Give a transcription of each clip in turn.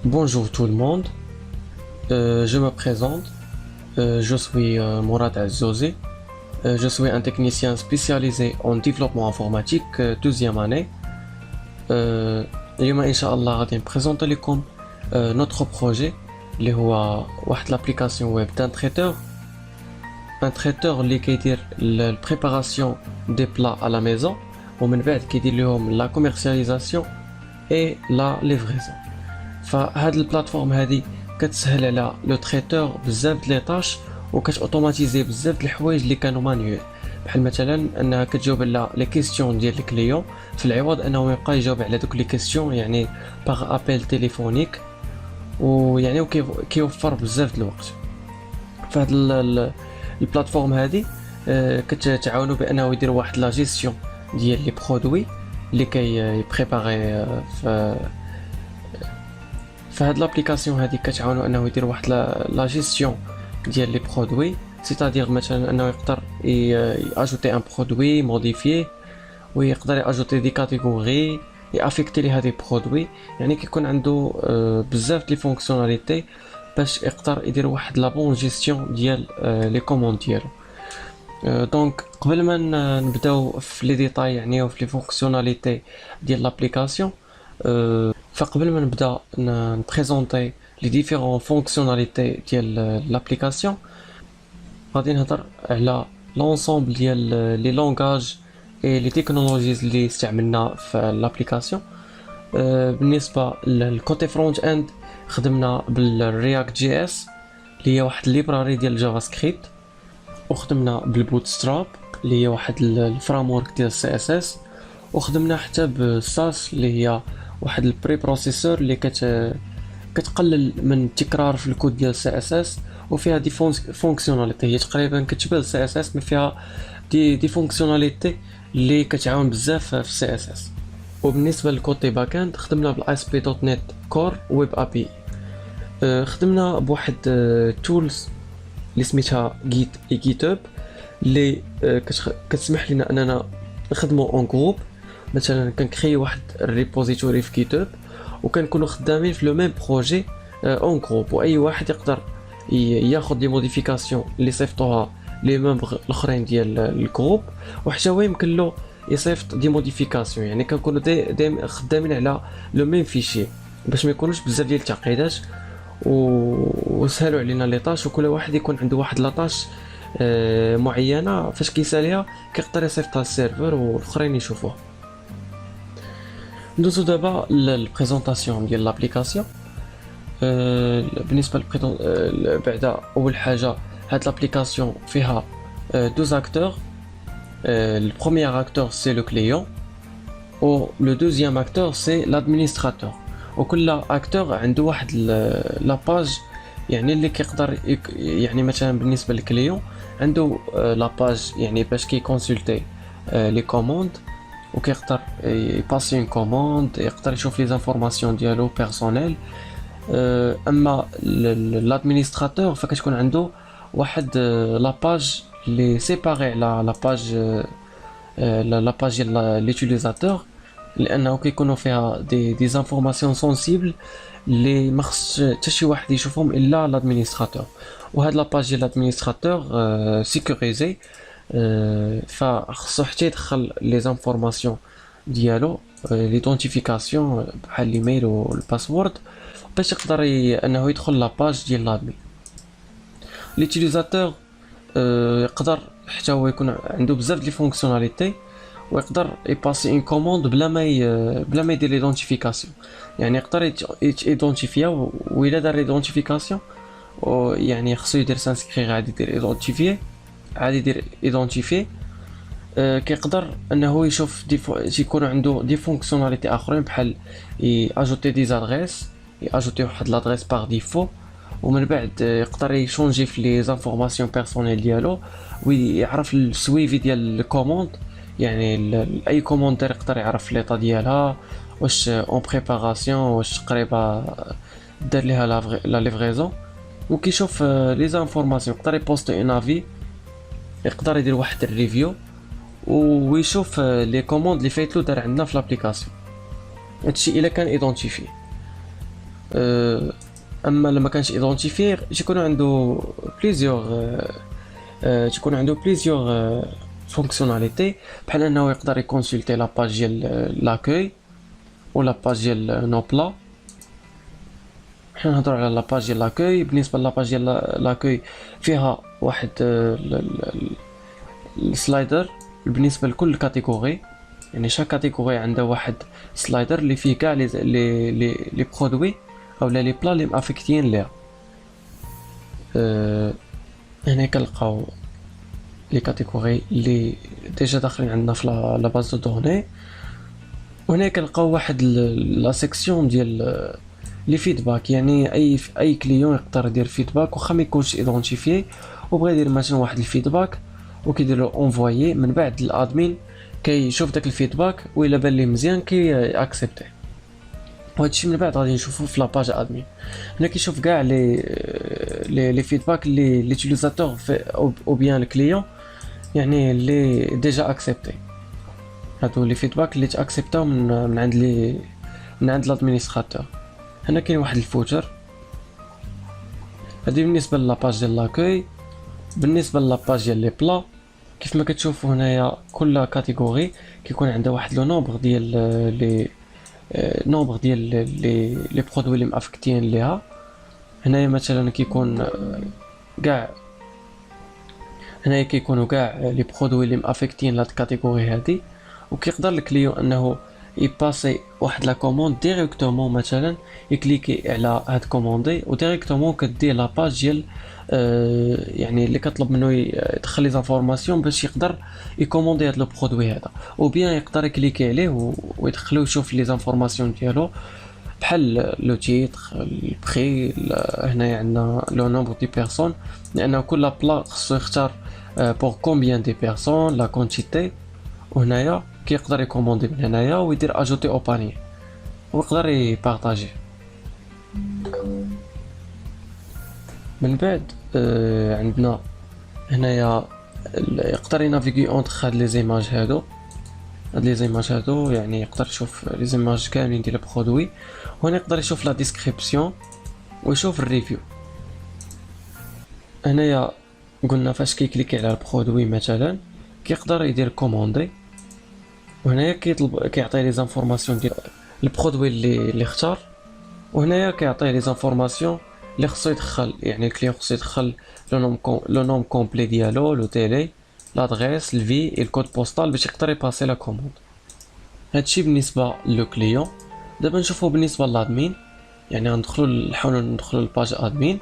Bonjour tout le monde. Je me présente. Je suis Mourad Azzouzi. Je suis un technicien spécialisé en développement informatique, deuxième année. اليوم إن شاء الله غادي نبريزونطي لكم notre projet اللي هو واحد l'application web d'un traiteur. Un traiteur اللي كيدير البريباراسيون دي بلا à la maison ومن بعد كيدير لهم la commercialisation et la livraison. فهاد البلاتفورم هادي كتسهل على لو تريتور بزاف د لي طاش وكتوتوماتيزي بزاف د الحوايج اللي كانوا مانيوال، بحال مثلا انها كتجاوب على لي كيسيون ديال الكليون في العوض انه يبقى يجاوب على دوك لي كيسيون يعني باغ ابل تليفونيك، ويعني كيوفر بزاف د الوقت. فهاد البلاتفورم هادي كتعاونوا بانه يدير واحد لا جيستيون ديال لي برودوي اللي كيبريباري فهاد لابليكاسيون هادي كتعاونو انه يدير واحد لا جيستيون ديال لي برودوي، سيتادير مثلا انه يقدر اجوتي ان برودوي موديفيه، ويقدر اجوتي دي كاتيجوري يافيكتي لي هادي برودوي، يعني كيكون عنده بزاف لي فونكسيوناليتي باش يقدر يدير واحد لا بون جيستيون ديال لي كوموند ديالو. دونك قبل ما نبداو في لي ديتاي يعني وفي لي فونكسيوناليتي ديال لابليكاسيون، فقبل ما نبدا نبريزونطي لي ديفيرون فونكسيوناليتي ديال لابليكاسيون غادي نهضر على لونسومبل ديال لي لونغاج اي لي تكنولوجيز اللي استعملنا في لابليكاسيون. بالنسبه للكوتي فرونت اند خدمنا بالرياكت جي اس اللي هي واحد الليبراري ديال الجافا سكريبت، وخدمنا بالبوتستراب اللي هي واحد الفريمورك ديال السي اس اس، وخدمنا حتى بالساس اللي هي واحد البري بروسيسور اللي كتقلل من التكرار في الكود ديال سي اس اس، وفيها دي فونكسيوناليتي هي تقريبا كتشبه السي اس اس، مي فيها دي فونكسيوناليتي اللي كتعاون بزاف في السي اس اس. وبالنسبه للكوتي باكاند خدمنا بالاس بي دوت نت كور ويب ابي. خدمنا بواحد تولز اللي سميتها جيت هاب اللي كتسمح لنا اننا نخدموا اون جروب. مثلا كنكري واحد الريبوزيتوري في جيت هاب وكنكونوا خدامين في لو ميم بروجي اون جروب، واي واحد يقدر ياخذ دي موديفيكاسيون اللي صيفطوها لي ممبر الاخرين ديال الجروب، وحتى هو يمكن له يصيفط دي موديفيكاسيون، يعني كنكونوا دايما خدامين على لو ميم فيشي باش ما يكونوش بزاف ديال التعقيدات، وسهلوا علينا لي طاش، وكل واحد يكون عنده واحد لاطاش معينه فاش كيساليها كيقدر يصيفطها للسيرفر والاخرين يشوفوها. ندوزو دابا للبريزونطاسيون ديال لابليكاسيون. بالنسبه بعدا اول حاجه هاد لابليكاسيون فيها دوز اكتور. Le premier acteur c'est le client ou le deuxième acteur c'est l'administrateur. وكل اكتور عنده واحد لا باج يعني اللي كيقدر يعني مثلا بالنسبه للكليون عنده لا باج يعني باش كيكونسلتي لي كوموند وكيقدر يباسي اون كوموند، يقدر يشوف لي زانفورماسيون ديالو بيرسونيل. اما لادمينستراتور فكتكون عنده واحد لا باج اللي سيباري على لا باج ديال ليوتيليزاتور، لانه كيكونوا فيها دي زانفورماسيون سونسيبل اللي ما خصش حتى شي واحد يشوفهم الا لادمينستراتور. وهاد لا باج ديال لادمينستراتور سيكوريزي، فخصو حتى يدخل لي زانفورماسيون ديالو ليدونتيفيكاسيون بحال الايميل والباسورد باش يقدر انه يدخل لاباج ديال لادمين. ليوتيليزاتور يقدر حتى هو يكون عنده بزاف ديال الفونكسيوناليتي ويقدر يباسي اون كوموند بلا ما يدير ليدونتيفيكاسيون، يعني يقدر يدونتيفيا وإلا دار ليدونتيفيكاسيون يعني خصو يدير سانسكري عادي يدير ايدونتيفي. كيقدر انه يشوف يكون عنده دي فونكسيوناليتي اخرين بحال اجوتي دي زادريس، اجوتي واحد لادريس باغ ديفو، ومن بعد يقدر يشونجي في لي زانفورماسيون بيرسونيل ديالو ويعرف السويفي ديال الكوموند، يعني اي كوموندير يقدر يعرف ليطا ديالها واش اون بريباراسيون واش قريبه دار ليها لا ليفريزون، وكيشوف لي زانفورماسيون يقدر يبوستي اون افي، يقدر يدير واحد الريفيو ويشوف لي كوموند اللي فايتلو دار عندنا في لابليكاسيون. هادشي الا كان ايدونتيفي. اما لما كانش ايدونتيفيي تيكونوا عنده بليزيور فونكسيوناليتي، بحال انه يقدر يكونسلتي لا باج ديال لاكوي ولا باج ديال نوبلا. حنا نهضروا على لا باج ديال لاكوي. بالنسبه لا باج ديال لاكوي فيها واحد السلايدر بالنسبه لكل كاتيجوري، يعني شاك كاتيجوري عندها واحد سلايدر اللي فيه كاع لي برودوي اولا لي بلا اللي مافيكتيين ليها. هنا كنلقاو لي كاتيجوري اللي ديجا داخلين عندنا في لا باز دو دوني، وهنا كنلقاو واحد لا سيكسيون ديال لي فيدباك، يعني اي كليون يقدر يدير فيدباك واخا ما يكونش ايدونتيفيي وبغى يدير مثلا واحد الفيدباك وكيدير له اونفويي. من بعد الادمين كيشوف داك الفيدباك وإلا بان ليه مزيان كي اكسبتي، وهادشي من بعد غادي نشوفو في لاباج ادمين. هنا كيشوف كاع لي فيدباك اللي ليوتيليزاتور او بيان الكليون يعني اللي ديجا اكسبتي، هادو لي فيدباك اللي تاكسبتاو من عند الادمينستراتور. هنا كاين واحد الفوتر، هادي بالنسبه لاباج ديال لاكوي. بالنسبه لاباج ديال لي بلا كيف ما كتشوفوا هنايا كل كاتيجوري كيكون عندها واحد لو نومبر ديال لي برودوي اللي مافكتين ليها. هنايا مثلا كيكون كاع هنايا كيكونوا كاع لي برودوي اللي مافكتين لهاد الكاتيجوري هادي، وكيقدر الكليون انه يباسي واحد لا كوموند ديريكتومون، مثلا يكليكي على هاد كوموندي وديريكتومون كدي لا باج ديال يعني اللي كطلب منه يدخل لي زانفورماسيون باش يقدر يكوموندي هاد لو برودوي هذا، او بيان يقدر يكليكي عليه ويدخلو يشوف لي زانفورماسيون ديالو بحال لو تيتر البري. هنايا عندنا لو نومبر دي بيرسون لانه كل بلا خصو يختار بور كومبيان دي بيرسون لا كونتيتي، وهنايا كيقدر يكوموندي من هنايا ويدير اجوتي او باني ويقدر يبارطاجي. من بعد عندنا هنايا يقدر ينافيغي اونتر هاد لي زيماج هادو. هاد لي زيماج هادو يعني يقدر يشوف لي زيماج كاملين ديال البرودوي، وهنا يقدر يشوف لا ديسكريبسيون ويشوف الريفيو. هنايا قلنا فاش كيكليكي على البرودوي مثلا كيقدر يدير كوموندي، وهنايا كيعطي لي زانفورماسيون ديال البرودوي اللي اختار، وهنايا كيعطي لي زانفورماسيون اللي خصو يدخل، يعني الكليون خصو يدخل لو نوم كومبلي ديالو، لو تيلي، لادريس، الفي، الكود بوستال باش يقدر يباسي لا كوموند. هادشي بالنسبه لو كليون. دابا نشوفو بالنسبه للادمين، يعني نحاولوا ندخلوا للباج ادمين.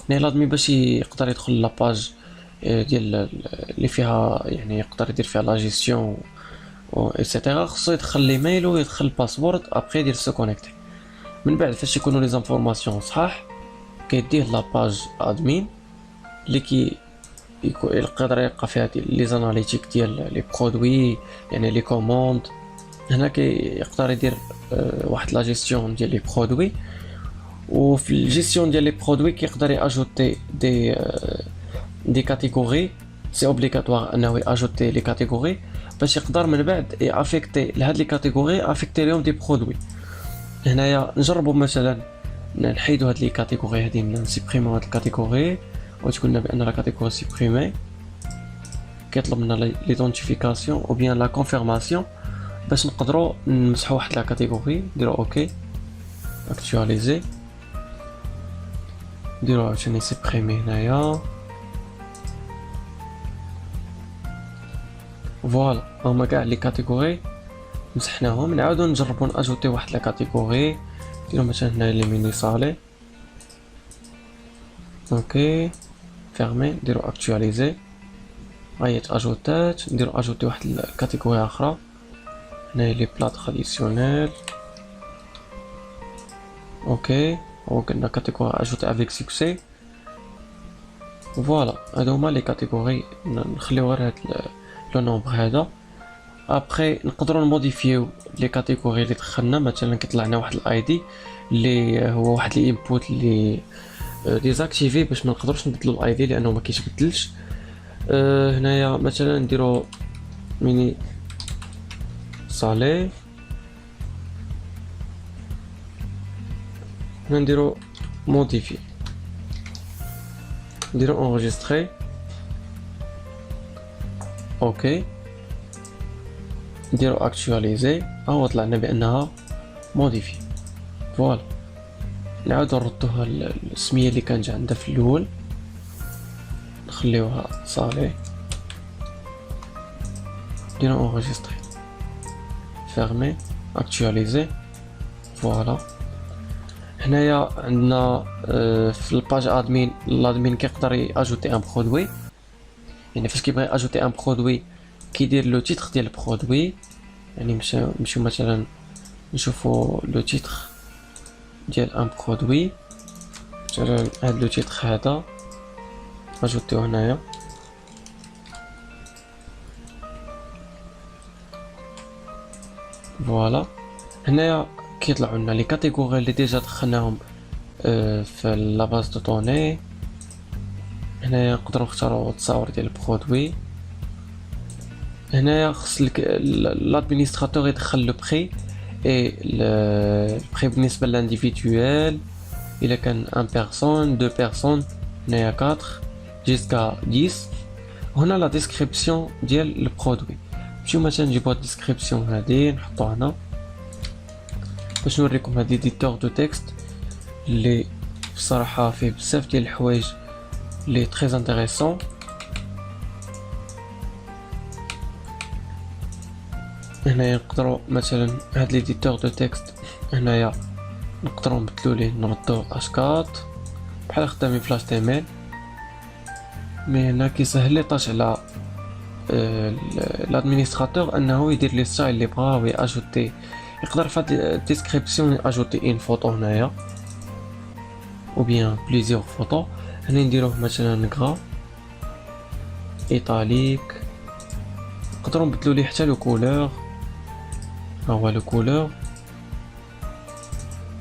يعني الادمين باش يقدر يدخل لاباج ديال اللي فيها يعني يقدر يدير فيها لا جيستيون و ايتترا، خصو يدخل ليميل ويدخل الباسورد ابري يدير سو كونيكتي. من بعد فاش يكونوا لي زانفورماسيون صحاح كيديه لاباج ادمين اللي يقدر يلقى فيها لي زاناليتيك ديال لي برودوي، يعني لي كوموند. هنا كيقدر يدير واحد لا جيستيون ديال لي برودوي، وفي الجيستيون ديال لي برودوي كيقدر ياجوتي دي كاتيجوري. سي اوبليغاتوار انه ياجوتي لي كاتيجوري باش يقدر من بعد يافيكتي لهاد لي كاتيجوري افيكتي لهم دي برودوي. هنايا نجربوا مثلا نحيدوا هاد لي كاتيجوري هادي، نسيبريمو هاد الكاتيجوري وتقولنا بان لا كاتيجوري سيبريمي. كيطلب منا ليدونتيفيكاسيون او بيان لا كونفيرماسيون باش نقدروا نمسحوا واحد لا كاتيجوري. نديروا اوكي، اكتواليزي، نديروا عاوتاني سيبريمي هنايا. فوالا هما كاع لي كاتيجوري مسحناهم. نعاودو نجربو ناجوتي واحد لا كاتيجوري، نديرو مثلا هنايا لي ميني صالي. اوكي فيرمي، نديرو اكتواليزي، هاهي اجوتات. نديرو اجوتي واحد الكاتيجوري اخرى هنايا لي بلا تراديسيونيل. اوكي وقلنا كاتيجوري اجوتي افيك سوكسي. فوالا هادو هما لي كاتيجوري. نخليو غير هاد لو نومبر هذا. ابري نقدروا نموديفيو لي كاتيجوري اللي دخلنا. مثلا كيطلع لنا واحد الاي دي اللي هو واحد الانبوت اللي ديزاكتيفي باش ما نقدروش نبدلوا الاي دي لانه ما كيتبدلش. هنايا مثلا نديرو ميني صالي. هنا نديرو موديفي، نديرو انغيستري. اوكي نديرو اكتواليزي، هو طلعنا بانها موديفي. فوالا نعاودو نردوها السميه اللي كانت عندها في الاول، نخليوها صالي، نديرو انغيستري، فيرمي، اكتواليزي. فوالا هنايا عندنا في الباج ادمين، الادمين كيقدر ياجوتي ان برودوي، يعني فاش كيبغي اجوتي ان برودوي كيدير لو تيتر ديال البرودوي. يعني نمشيو مثلا نشوفو لو تيتر ديال ان برودوي، مثلا هاد لو تيتر هذا اجوتيو هنايا. فوالا هنايا كيطلعوا لنا لي كاتيجوري اللي ديجا دخلناهم في لا باز دو طوني. هنايا نقدروا نختاروا التصاور ديال البرودوي. هنايا خص لادمينستراتور يدخل لو بري اي البري بالنسبه لانديفيدوال، الا كان ان بيرسون دو بيرسون، هنايا 4 جيسكا 10. هنا لا ديسكريبسيون ديال البرودوي، نمشيو مثلا نجيبو هاد الديسكريبسيون هادي نحطوها هنا باش نوريكم. هاد ايديتور دو تكست اللي بصراحه فيه بزاف ديال الحوايج اللي تري انتريسون. هنايا نقدروا مثلا هاد ليديتور دو تكست هنايا نقدروا نبدلو ليه نردو اشكات بحال خدامين في لاش تي ام ال. مي هنا كيسهل لي طاش على الادمينستراتور انه يدير لي ستايل اللي بغا وياجوتي. يقدر في هاد الديسكريبسيون اجوتي ان فوتو هنايا او بيان بليزيور فوتو. هنا نديروه مثلا غرا ايطاليك، نقدروا نبدلو ليه حتى لو كولور. ها هو لو كولور.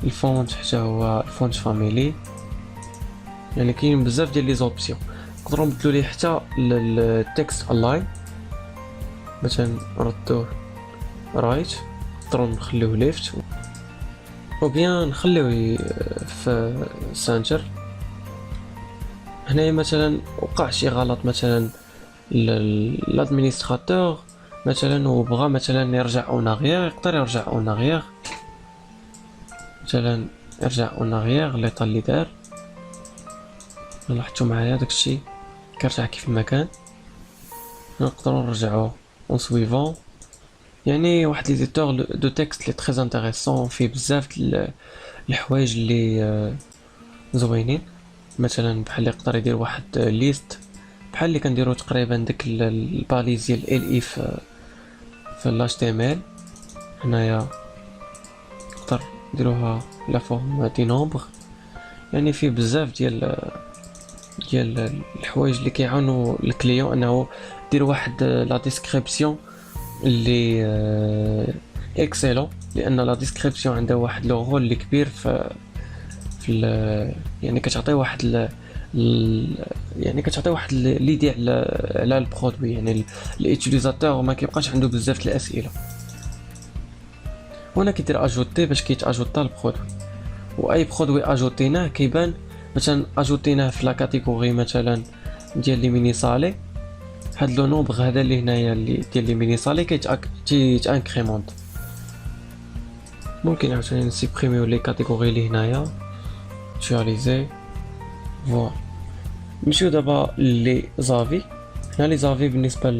الفونت حتى هو الفونت فاميلي، يعني كاين بزاف ديال لي زوبسيون. نقدروا نبدلو ليه حتى التكست الاين، مثلا نردوه رايت، نقدروا نخليوه ليفت او بيان نخليوه في سنتر. هنايا مثلا وقع شي غلط مثلا لادمينستراتور مثلا وبغى مثلا يرجع اون اغيير، يقدر يرجع اون اغيير، مثلا يرجع اون اغيير ليطا اللي دار. لاحظتوا معايا داكشي كيرجع كيف ما كان. نقدروا نرجعوه اون سويفون. يعني واحد ليديتور دو تكست لي تري انتريسون، فيه بزاف الحوايج اللي زوينين. مثلا بحال يقدر يدير واحد ليست بحال اللي كنديرو تقريبا ديك الباليز ديال ال اي في الاش تي ام ال. هنايا نقدر نديروها لا فورم دي نومبر. يعني فيه بزاف ديال الحوايج اللي كيعاونوا الكليون انه دير واحد لا ديسكريبسيون اللي اكسيلون، لان لا ديسكريبسيون عندها واحد لو رول اللي كبير في يعني كتعطي واحد يعني كتعطي واحد ليدي على البرودوي. يعني اليوتيليزاتور ما كيبقاش عنده بزاف الاسئله. هنا كيدير اجوتي باش كيتاجوتا البرودوي، واي برودوي اجوتيناه كيبان. مثلا اجوتيناه في لا كاتيجوري مثلا ديال لي ميني صالي، هاد لو نومبر هذا اللي هنايا اللي ديال لي ميني صالي كيتانكريمونت. ممكن عاوتاني نسيبريميو لي كاتيجوري اللي هنايا تواليزي. فوالا نمشيو دابا لي زافي. هنا لي زافي بالنسبه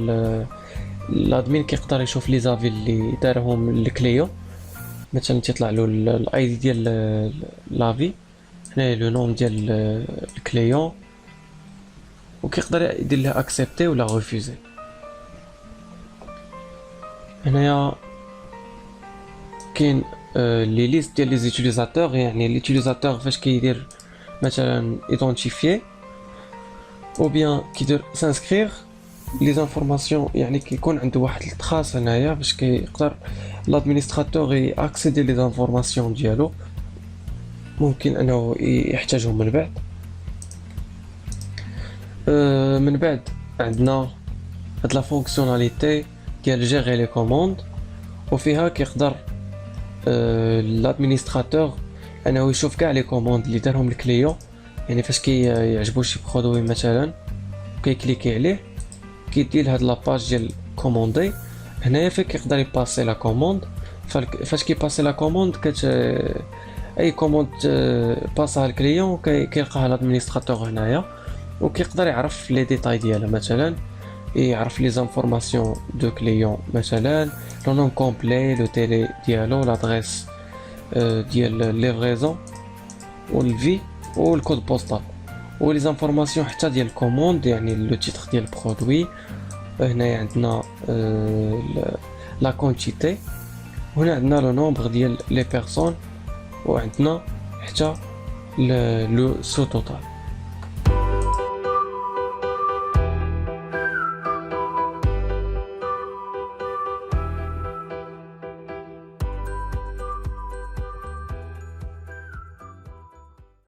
للادمين كيقدر يشوف لي زافي اللي دارهم الكليو. مثلا تيطلع له الاي دي ديال لافي، هنايا لو نوم ديال الكليون، وكيقدر يدير لها اكسبتي ولا ريفوزي. هنايا كاين لي ليست ديال لي زوتيليزاتور، يعني ليوتيليزاتور فاش كيدير مثلا ايدونتيفيي او بيان كيدير سانسكرير لي زانفورماسيون، يعني كيكون عنده واحد التراس هنايا باش كيقدر لادمينستراتور ياكسيدي لي زانفورماسيون ديالو، ممكن انه يحتاجهم من بعد. من بعد عندنا هاد لا فونكسيوناليتي ديال جيري لي كوموند، وفيها كيقدر لادمينستراتور انه يشوف كاع لي كوموند اللي دارهم الكليون. يعني فاش يعجبو شي برودوي مثلا كيكليكي عليه كيدي لهاد لاباج ديال كوموندي. هنايا فين كيقدر يباسي لا كوموند. فاش كيباسي لا كوموند اي كوموند باسها الكليون كيلقاها الادمينستراتور هنايا، وكيقدر يعرف لي ديتاي ديالها. مثلا يعرف لي زانفورماسيون دو كليون، مثلا لو نون كومبلي، لو تيلي ديالو، لادريس ديال ليفريزون والفي والكود بوستال، ولي زانفورماسيون حتى ديال الكوموند، يعني لو تيتر ديال البرودوي. هنايا عندنا لا كونتيتي، هنا عندنا لو نومبر ديال لي بيرسون، وعندنا حتى لو سو توتال.